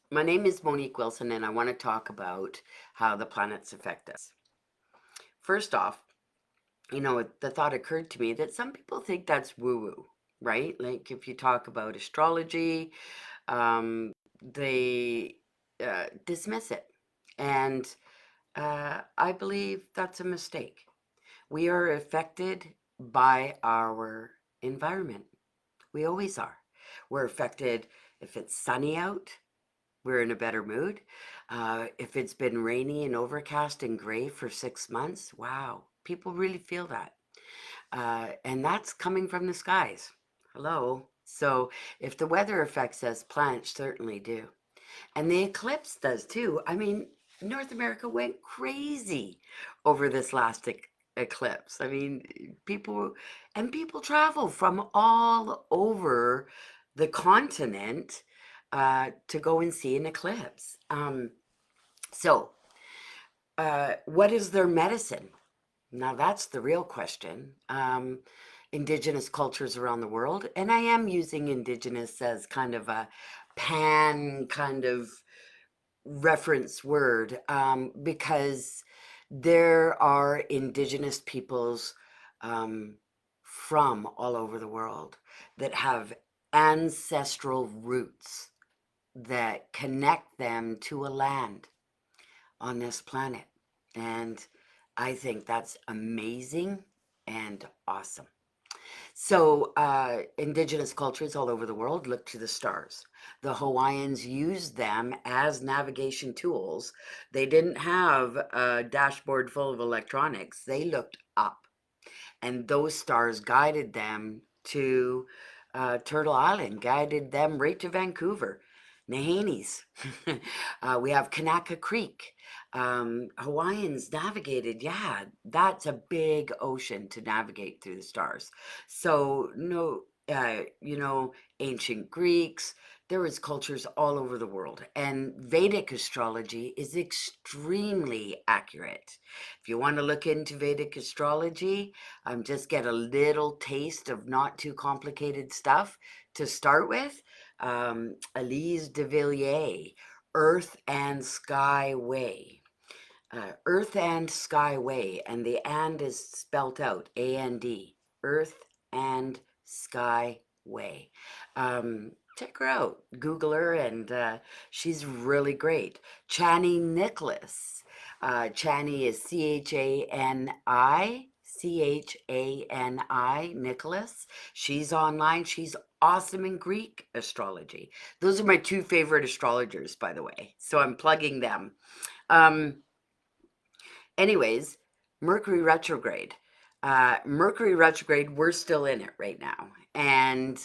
My name is Monique Wilson, and I want to talk about how the planets affect us. First off, the thought occurred to me that some people think that's woo woo, right? Like if you talk about astrology, they dismiss it. And I believe that's a mistake. We are affected by our environment. We always are. We're affected if it's sunny out, we're in a better mood. If it's been rainy and overcast and gray for 6 months, wow, people really feel that. And that's coming from the skies. Hello. So if the weather affects us, plants certainly do. And the eclipse does too. I mean, North America went crazy over this last eclipse. I mean, people travel from all over the continent to go and see an eclipse. So, what is their medicine? Now, that's the real question. Indigenous cultures around the world, and I am using Indigenous as kind of a pan kind of reference word because there are Indigenous peoples um, from all over the world that have ancestral roots that connect them to a land on this planet. And I think that's amazing and awesome. So, indigenous cultures all over the world look to the stars. The Hawaiians used them as navigation tools. They didn't have a dashboard full of electronics, they looked up, and those stars guided them to Turtle Island, guided them right to Vancouver. Nahanni's. We have Kanaka Creek. Hawaiians navigated, yeah, that's a big ocean to navigate through the stars. So, no, ancient Greeks, there was cultures all over the world. And Vedic astrology is extremely accurate. If you want to look into Vedic astrology, just get a little taste of not too complicated stuff to start with. Elise de Villiers, Earth and Sky Way. Earth and Sky Way, and the and is spelt out, A-N-D, Earth and Sky Way. Check her out, Google her, and she's really great. Chani Nicholas. Chani is Chani, Nicholas. She's online. She's awesome in Greek astrology. Those are my two favorite astrologers, by the way. So I'm plugging them. Um, Anyways, Mercury retrograde. Mercury retrograde, we're still in it right now. And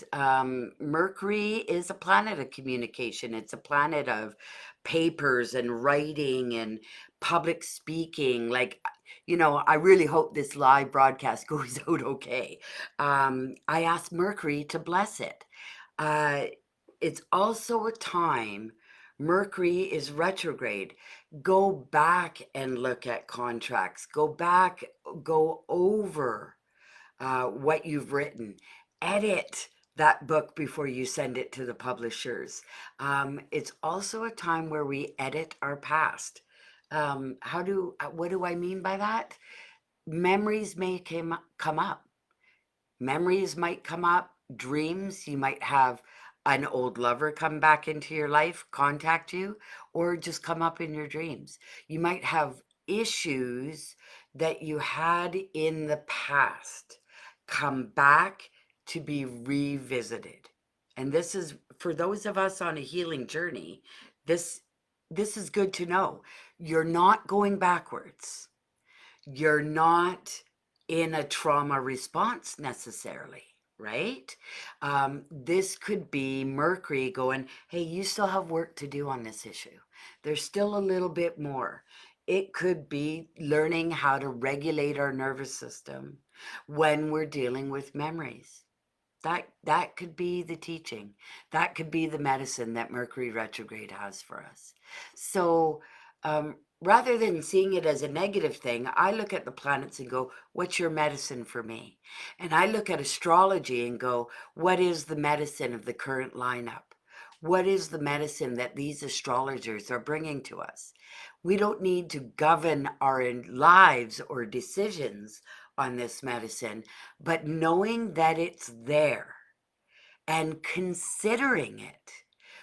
Mercury is a planet of communication. It's a planet of papers and writing and public speaking. I really hope this live broadcast goes out okay. I asked Mercury to bless it. Uh, it's also a time, Mercury is retrograde. Go back and look at contracts. Go back, go over what you've written. Edit that book before you send it to the publishers. It's also a time where we edit our past. What do I mean by that? Memories may come up. Memories might come up, dreams. You might have an old lover come back into your life, contact you, or just come up in your dreams. You might have issues that you had in the past come back to be revisited. And this is for those of us on a healing journey, this this is good to know. You're not going backwards. You're not in a trauma response necessarily, right? This could be Mercury going, hey, you still have work to do on this issue. There's still a little bit more. It could be learning how to regulate our nervous system when we're dealing with memories. That could be the teaching. That could be the medicine that Mercury retrograde has for us. So rather than seeing it as a negative thing, I look at the planets and go, what's your medicine for me? And I look at astrology and go, what is the medicine of the current lineup? What is the medicine that these astrologers are bringing to us? We don't need to govern our lives or decisions on this medicine, but knowing that it's there and considering it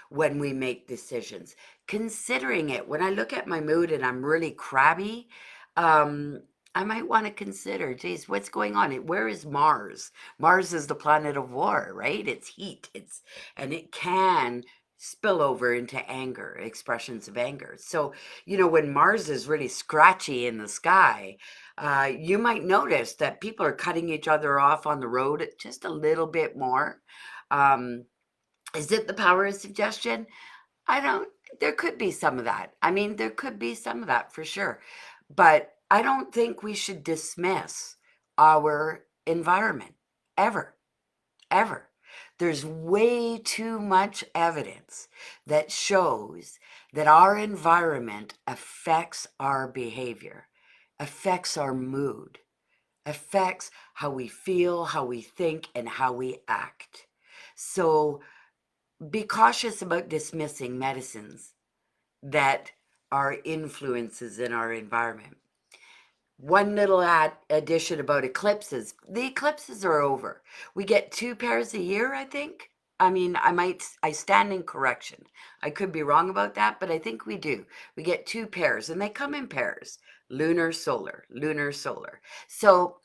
when we make decisions. Considering it. When I look at my mood and I'm really crabby, I might want to consider, geez, what's going on? Where is Mars? Mars is the planet of war, right? It's heat. And it can spill over into anger, expressions of anger. So, when Mars is really scratchy in the sky, you might notice that people are cutting each other off on the road just a little bit more. Is it the power of suggestion? There could be some of that. I mean, there could be some of that for sure. But I don't think we should dismiss our environment ever, ever. There's way too much evidence that shows that our environment affects our behavior, affects our mood, affects how we feel, how we think, and how we act. So be cautious about dismissing medicines that are influences in our environment. One little addition about eclipses. The eclipses are over. We get 2 pairs a year, I think. I mean, I stand in correction. I could be wrong about that, but I think we do. We get 2 pairs and they come in pairs. Lunar, solar, lunar, solar. So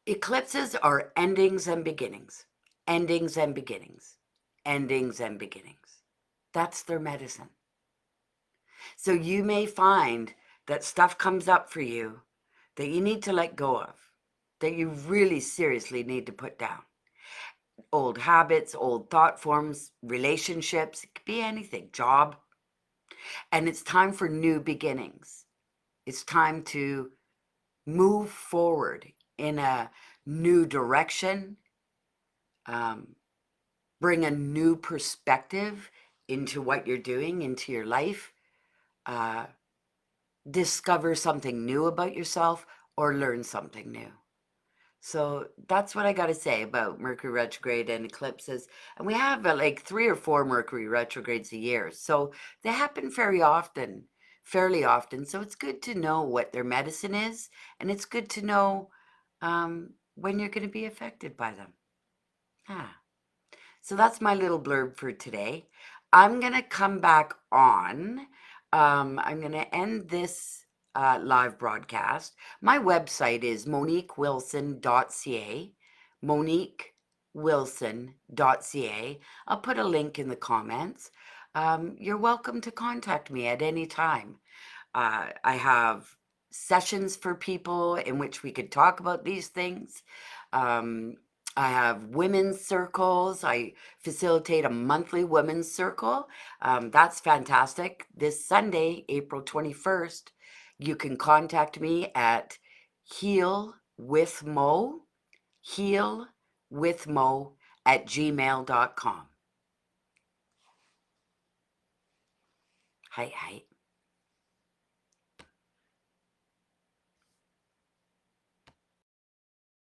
eclipses are endings and beginnings, endings and beginnings, endings and beginnings. That's their medicine. So you may find that stuff comes up for you that you need to let go of, that you really seriously need to put down. Old habits, old thought forms, relationships, it could be anything, job. And it's time for new beginnings. It's time to move forward in a new direction, bring a new perspective into what you're doing, into your life, discover something new about yourself, or learn something new. So that's what I got to say about Mercury retrograde and eclipses. And we have like 3 or 4 Mercury retrogrades a year. So they happen fairly often. So it's good to know what their medicine is. And it's good to know when you're going to be affected by them. So that's my little blurb for today. I'm going to come back on. I'm going to end this live broadcast. My website is moniquewilson.ca. moniquewilson.ca. I'll put a link in the comments. You're welcome to contact me at any time. I have sessions for people in which we could talk about these things. I have women's circles. I facilitate a monthly women's circle. That's fantastic. This Sunday, April 21st, you can contact me at healwithmo@gmail.com. Hi.